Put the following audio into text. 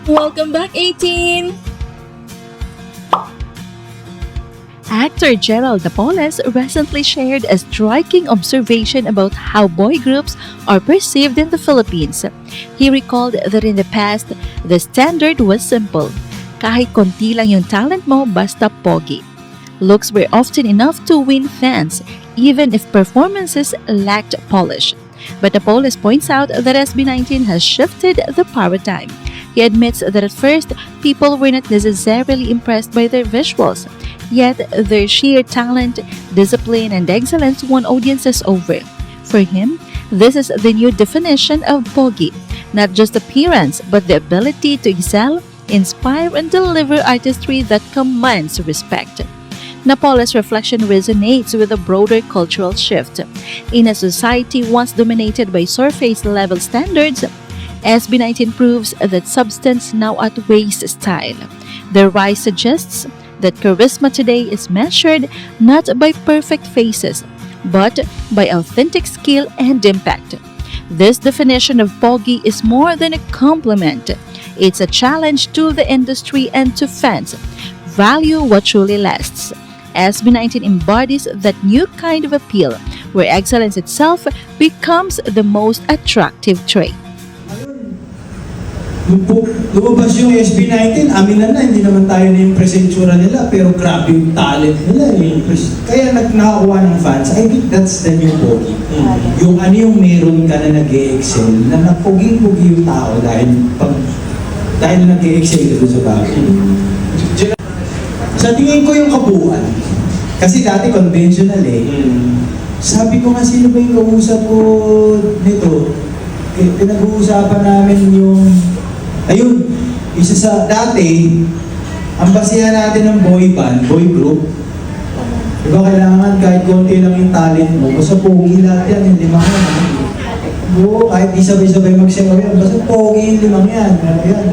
Welcome back, 18! Actor Gerald Napoles recently shared a striking observation about how boy groups are perceived in the Philippines. He recalled that in the past, the standard was simple. Kahit konti lang yung talent mo, basta pogi. Looks were often enough to win fans, even if performances lacked polish. But Napoles points out that SB19 has shifted the paradigm. He admits that at first, people were not necessarily impressed by their visuals, yet their sheer talent, discipline, and excellence won audiences over. For him, this is the new definition of pogi, not just appearance, but the ability to excel, inspire, and deliver artistry that commands respect. Napoles' reflection resonates with a broader cultural shift. In a society once dominated by surface-level standards, SB19 proves that substance now outweighs style. The rise suggests that charisma today is measured not by perfect faces, but by authentic skill and impact. This definition of pogi is more than a compliment. It's a challenge to the industry and to fans. Value what truly lasts. SB19 embodies that new kind of appeal, where excellence itself becomes the most attractive trait. Lumabas yung SB19, aminan na, hindi naman tayo na-impress yung tsura nila, pero grabe yung talent nila. Kaya nakakuha ng fans, I think that's the new pogi. Yung ano yung meron ka na nag-e-excel, na napogi-pogi yung tao dahil nag-e-excel ka sa bagay. Sa tingin ko yung kabuuan, kasi dati conventional eh. Sabi ko nga, sino ba yung kausap ko nito? Pinag-uusapan namin yung ayun, isa sa dati, ang basihan natin ng boy band, boy group, diba kailangan kahit konti lang yung talent mo, basta pogi lahat yan, yung limang yan. Oo, kahit di sabay-sabay magsayaw yan, basta pogi yung limang yan, ano yan.